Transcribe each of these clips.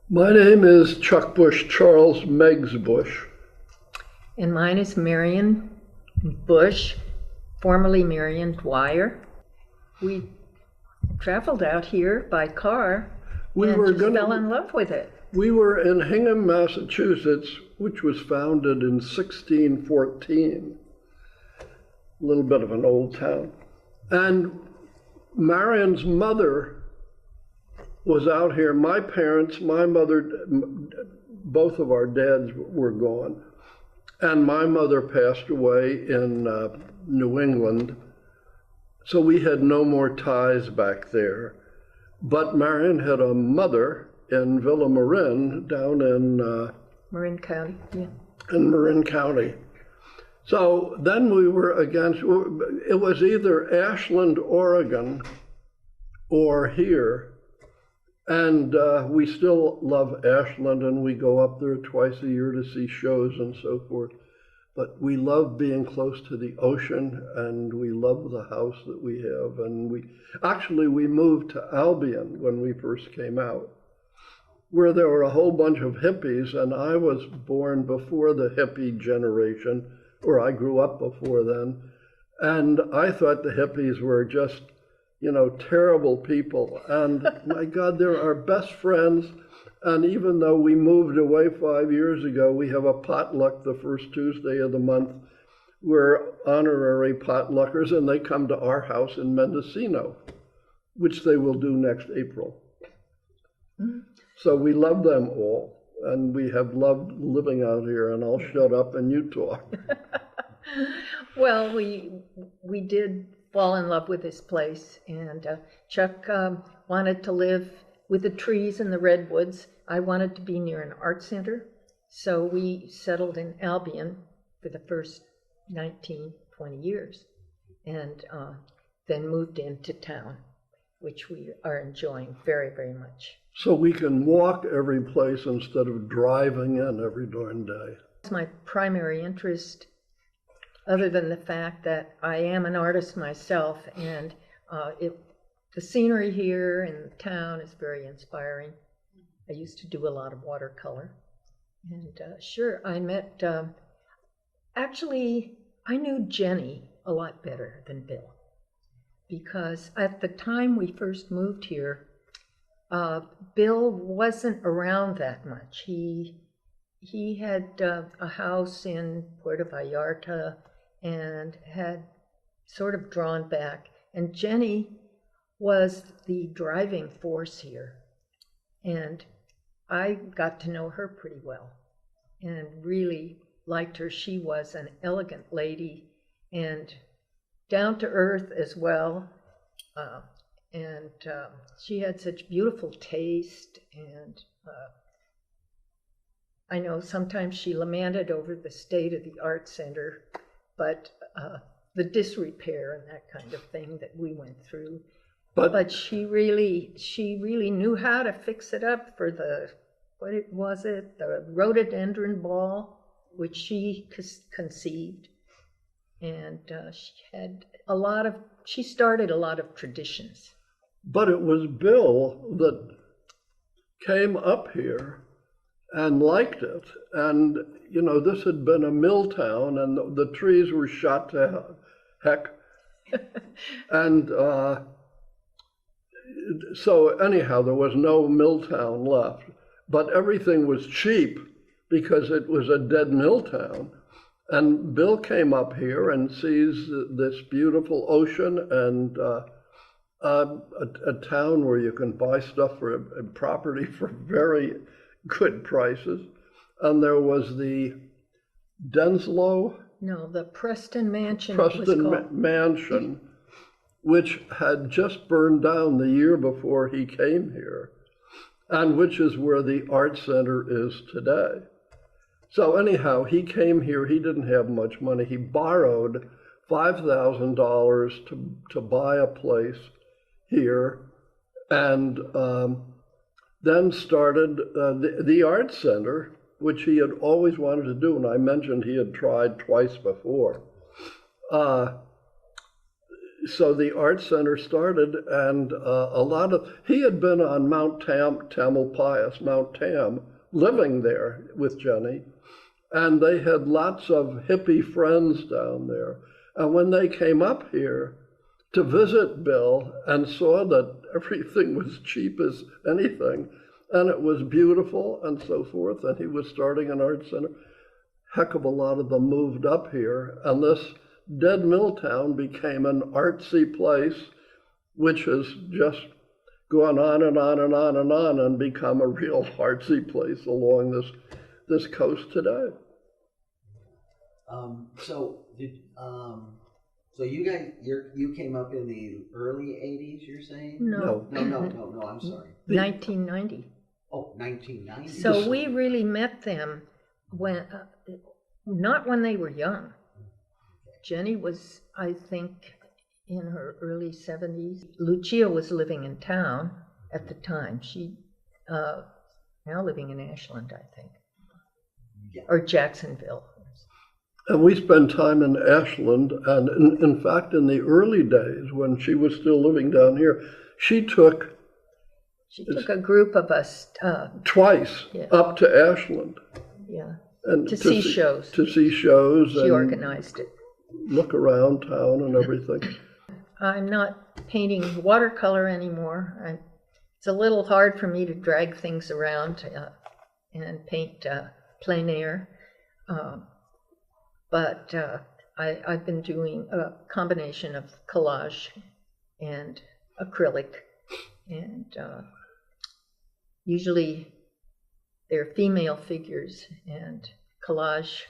My name is Chuck Bush, Charles Meigs Bush. And mine is Marianne Bush, formerly Marianne Dwyer. We traveled out here by car and fell in love with it. We were in Hingham, Massachusetts, which was founded in 1614. A little bit of an old town. And Marianne's mother was out here. My parents, my mother, both of our dads were gone. And my mother passed away in New England. So we had no more ties back there. But Marianne had a mother in Villa Marin down in Marin County, yeah. In Marin County. So then we were against, it was either Ashland, Oregon, or here. And we still love Ashland, and we go up there twice a year to see shows and so forth. But we love being close to the ocean, and we love the house that we have. And we moved to Albion when we first came out, where there were a whole bunch of hippies, and I was born before the hippie generation, or I grew up before then. And I thought the hippies were just, terrible people. And my God, they're our best friends. And even though we moved away 5 years ago, we have a potluck the first Tuesday of the month. We're honorary potluckers, and they come to our house in Mendocino, which they will do next April. Mm-hmm. So we love them all, and we have loved living out here, and I'll shut up and you talk. Well, we did fall in love with this place, and Chuck wanted to live with the trees and the redwoods. I wanted to be near an art center, so we settled in Albion for the first 19, 20 years, and then moved into town, which we are enjoying very, very much. So we can walk every place instead of driving in every darn day. It's my primary interest, other than the fact that I am an artist myself, and the scenery here in the town is very inspiring. I used to do a lot of watercolor. And sure, I met, actually, I knew Jenny a lot better than Bill, because at the time we first moved here, Bill wasn't around that much. He had a house in Puerto Vallarta and had sort of drawn back. And Jenny was the driving force here. And I got to know her pretty well and really liked her. She was an elegant lady and down to earth as well. And she had such beautiful taste, and I know sometimes she lamented over the state of the art center, but the disrepair and that kind of thing that we went through. But she really knew how to fix it up for the rhododendron ball, which she conceived, and she started a lot of traditions. But it was Bill that came up here and liked it. And, this had been a mill town, and the trees were shot to heck. And so anyhow, there was no mill town left. But everything was cheap because it was a dead mill town. And Bill came up here and sees this beautiful ocean and a town where you can buy stuff for property for very good prices. And there was the Denslow? No, the Preston Mansion. Mansion, which had just burned down the year before he came here, and which is where the art center is today. So anyhow, he came here, he didn't have much money. He borrowed $5,000 to buy a place here, and then started the art center, which he had always wanted to do, and I mentioned he had tried twice before. so the art center started, and he had been on Mount Tamalpais, Mount Tam, living there with Jenny, and they had lots of hippie friends down there. And when they came up here to visit Bill and saw that everything was cheap as anything, and it was beautiful and so forth, and he was starting an art center, heck of a lot of them moved up here, and this dead mill town became an artsy place, which has just gone on and on and on and on and become a real artsy place along this coast today. So you guys, you came up in the early 80s, you're saying? No. No, I'm sorry. 1990. Oh, 1990. So we really met them when, not when they were young. Jenny was, I think, in her early 70s. Lucia was living in town at the time. She now living in Ashland, I think, or Jacksonville. And we spent time in Ashland, and in fact, in the early days when she was still living down here, she took a group of us twice up to Ashland. Yeah, and to see shows. To see shows. She organized it. Look around town and everything. I'm not painting watercolor anymore. It's a little hard for me to drag things around and paint plein air. But I've been doing a combination of collage and acrylic, and usually they're female figures and collage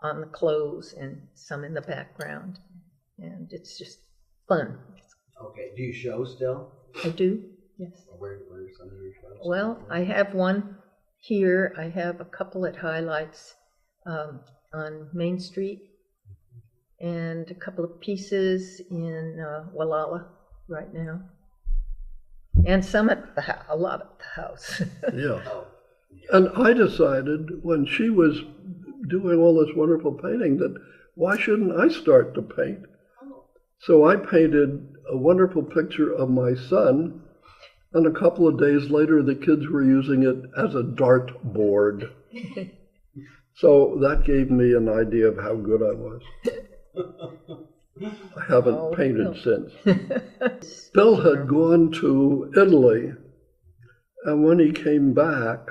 on the clothes and some in the background, and it's just fun. Okay, do you show still? I do, yes. Where are some of your shows? Well, I have one here. I have a couple at Highlights on Main Street, and a couple of pieces in Wallala right now, and some at a lot at the house. Yeah. And I decided when she was doing all this wonderful painting that why shouldn't I start to paint? So I painted a wonderful picture of my son, and a couple of days later the kids were using it as a dartboard. So that gave me an idea of how good I was. I haven't painted since. Bill had gone to Italy, and when he came back,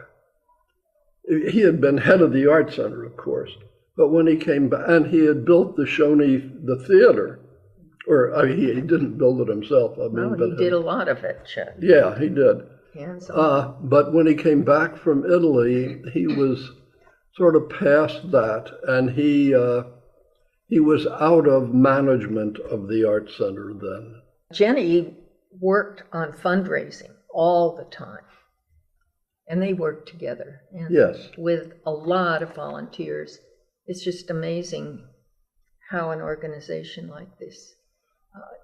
he had been head of the art center, of course, but when he came back, and he had built the theater, or he didn't build it himself. Well, he did a lot of it, Chuck. Yeah, he did. Hands-on. But when he came back from Italy, he was sort of past that, and he was out of management of the art center then. Jenny worked on fundraising all the time, and they worked together. And yes. With a lot of volunteers. It's just amazing how an organization like this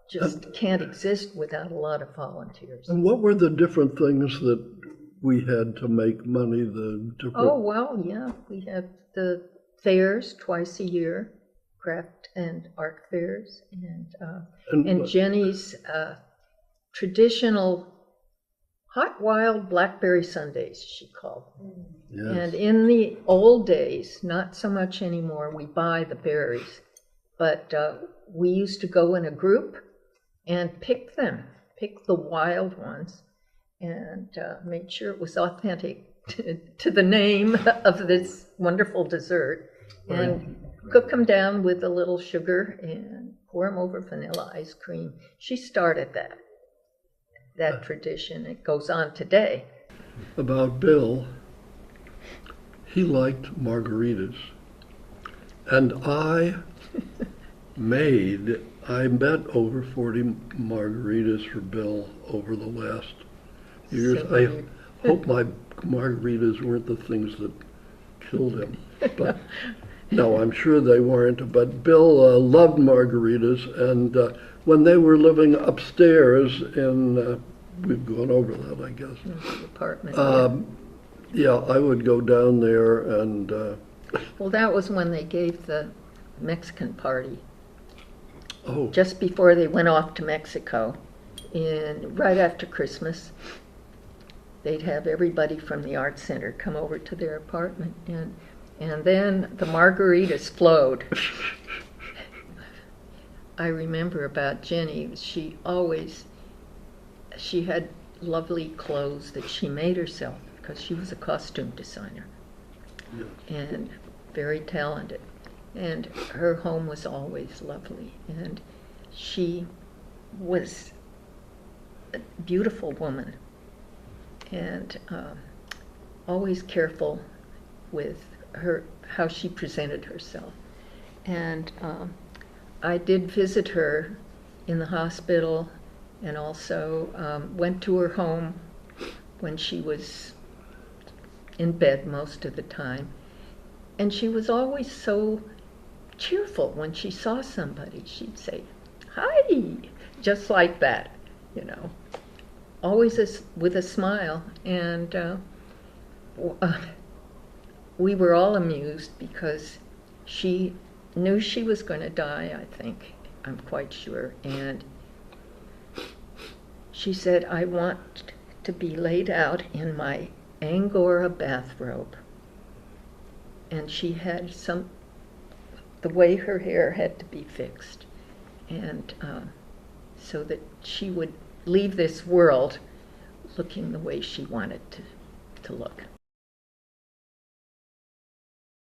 just can't exist without a lot of volunteers. And what were the different things that we had to make money? Oh, well, yeah. We have the fairs twice a year, craft and art fairs, and Jenny's traditional hot wild blackberry sundaes, she called them. Yes. And in the old days, not so much anymore, we buy the berries, but we used to go in a group and pick the wild ones, and made sure it was authentic to the name of this wonderful dessert, and cook them down with a little sugar and pour them over vanilla ice cream. She started that tradition. It goes on today. About Bill, he liked margaritas, and I bet over 40 margaritas for Bill over the last years. I hope my margaritas weren't the things that killed him, but no, I'm sure they weren't. But Bill loved margaritas, and when they were living upstairs in, we've gone over that, I guess. The apartment. Yeah, I would go down there and. Well, that was when they gave the Mexican party. Oh, just before they went off to Mexico, right after Christmas. They'd have everybody from the art center come over to their apartment, and then the margaritas flowed. I remember about Jenny, she had lovely clothes that she made herself because she was a costume designer and very talented. And her home was always lovely, and she was a beautiful woman and always careful with how she presented herself. And I did visit her in the hospital and also went to her home when she was in bed most of the time. And she was always so cheerful when she saw somebody. She'd say, "Hi," just like that, you know, always with a smile. And we were all amused because she knew she was going to die, I think, I'm quite sure. And she said, "I want to be laid out in my Angora bathrobe." And she had the way her hair had to be fixed. And so that she would leave this world looking the way she wanted to look.